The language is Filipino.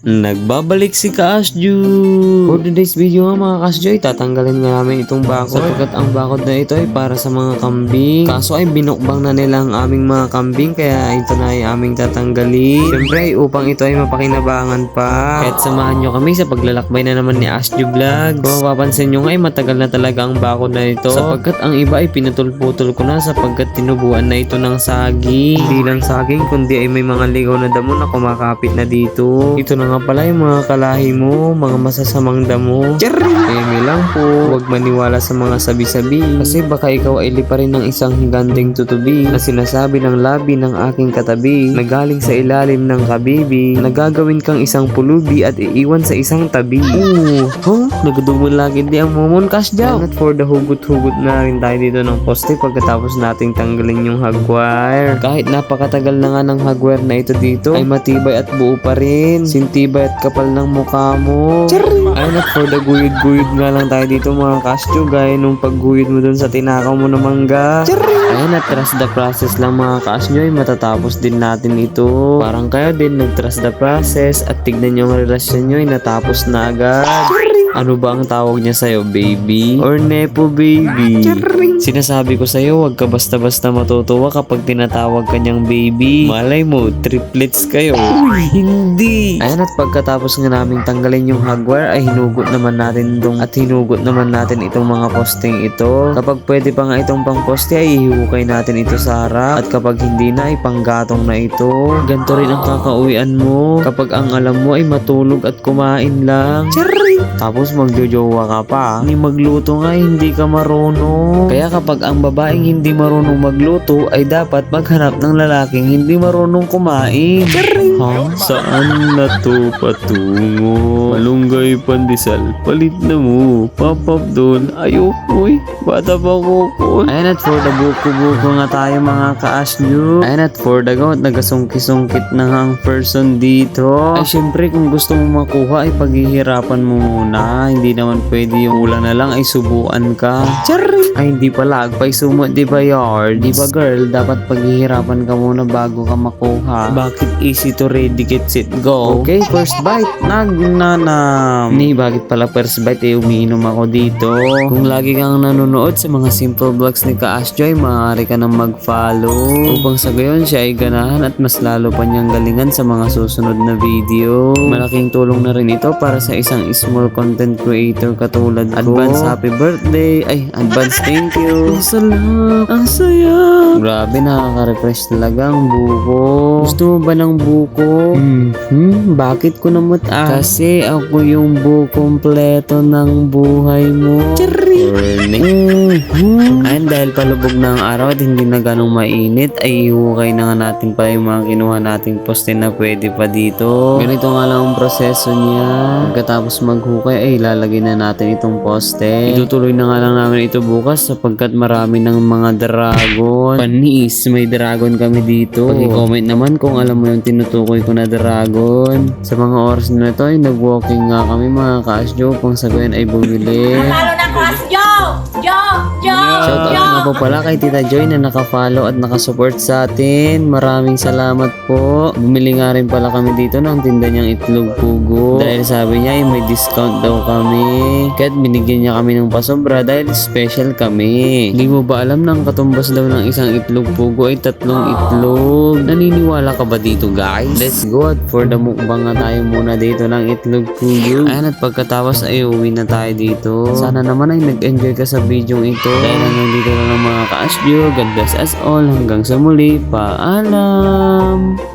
Nagbabalik si Kaasju. For today's video nga mga Kaasju, tatanggalin nga namin itong bakod sapagkat ang bakod na ito ay para sa mga kambing. Kaso ay binukbang na nila ang aming mga kambing kaya ito na ay aming tatanggalin. Siyempre ay upang ito ay mapakinabangan pa. Kahit samahan nyo kami sa paglalakbay na naman ni Asju Vlog. Kung mapapansin nyo nga ay matagal na talaga ang bakod na ito sapagkat ang iba ay pinutol-putol ko na sapagkat tinubuan na ito ng saging. Hindi lang saging kundi ay may mga ligaw na damo na kumakapit na dito. Ito na nga pala yung mga kalahi mo, mga masasamang damo. Eme lang po, huwag maniwala sa mga sabi-sabi. Kasi baka ikaw ay liparin ng isang higanteng tutubi na sinasabi ng labi ng aking katabi na galing sa ilalim ng kabibi na gagawin kang isang pulubi at iiwan sa isang tabi. Nagadumon lagi di ang momon kasjaw. At for the hugot-hugot na rin tayo dito ng poste pagkatapos nating tanggalin yung hagwire. Kahit napakatagal na nga ng hagwire na ito dito ay matibay at buo pa rin. Tibay at kapal ng mukha mo. Ayun at for the guyod-guyod nga lang tayo dito mga Kaasju, gaya nung pagguyod mo dun sa tinakaw mo na mangga. Ayun at trust the process lang mga Kaasju ay matatapos din natin ito. Parang kayo din nag-trust the process at tignan nyo ang relasyon nyo ay natapos na agad. Ano ba ang tawag niya sa'yo, baby? Or nepo, baby? Sinasabi ko sa'yo, huwag ka basta-basta matutuwa kapag tinatawag ka niyang baby. Malay mo, triplets kayo. Hindi! Ayan at pagkatapos nga naming tanggalin yung hagwire ay hinugot naman natin itong mga posting ito. Kapag pwede pa nga itong pang poste ay ihukay natin ito sa harap. At kapag hindi na ay panggatong na ito. Ganito rin ang kakauwian mo kapag ang alam mo ay matulog at kumain lang. Tapos magjojowa ka pa. Hindi magluto nga hindi ka marunong. Kaya kapag ang babaeng hindi marunong magluto ay dapat maghanap ng lalaking hindi marunong kumain. Saan na to patungo? Malunggay pandesal, palit na mo. Papap doon, ayoko bata pa ko. Ayan at for the buko-buko nga tayo mga Kaasju. Ayan at for the goat, nagasungkit-sungkit na nga ang person dito. Ay syempre kung gusto mo makuha ay paghihirapan mo muna. Hindi naman pwede yung ulang na lang ay subuan ka. Ay hindi pala, agpay sumot di ba yard? Di ba girl, dapat paghihirapan ka muna bago ka makuha. Bakit easy to ready, get set, go? Okay, first bite, nagnanam. Bakit pala first bite ay umiinom ako dito? Kung lagi kang nanonood sa mga simple vlogs ni Kaasju ay maaari ka nang mag-follow upang sa gayon siya ay ganahan at mas lalo pa niyang galingan sa mga susunod na video. Malaking tulong na rin ito para sa isang small content creator katulad ko. Advance happy birthday! Ay, advance thank you! Salamat! Ang saya! Grabe, nakaka-refresh talaga ang buko. Gusto mo ba ng buko? Bakit ko namut Kasi ako yung bukompleto ng buhay mo. Ayun, dahil palubog na ang araw at hindi na ganong mainit, ay ihukay na nga natin pa yung mga kinuha nating poste na pwede pa dito. Ganito nga lang ang proseso niya. Pagkatapos maghukay ay ilalagay na natin itong poste. Itutuloy na nga lang namin ito bukas sapagkat marami ng mga dragon. Panis, may dragon kami dito. Pag-comment naman kung alam mo yung tinutukoy ko na dragon. Sa mga oras na ito ay nag-walking nga kami mga Kaasju upang sa gayon ay bumili. Natalo na Kaasju! Shoutout nga po pala kay Tita Joy na naka-follow at nakasupport sa atin. Maraming salamat po. Bumili nga rin pala kami dito ng tinda niyang itlog pugo. Dahil sabi niya ay may discount daw kami. Kaya't binigyan niya kami ng pasobra dahil special kami. Hindi mo ba alam na ang katumbas daw ng isang itlog pugo ay 3 itlog? Naniniwala ka ba dito guys? Let's go at for the mukbang nga tayo muna dito ng itlog pugo. Ayan at pagkatapos ay uwi na tayo dito. Sana naman ay nag-enjoy ka sa video ito. Dahil hanggang dito lang ng mga Kaasju. God bless us all. Hanggang sa muli. Paalam!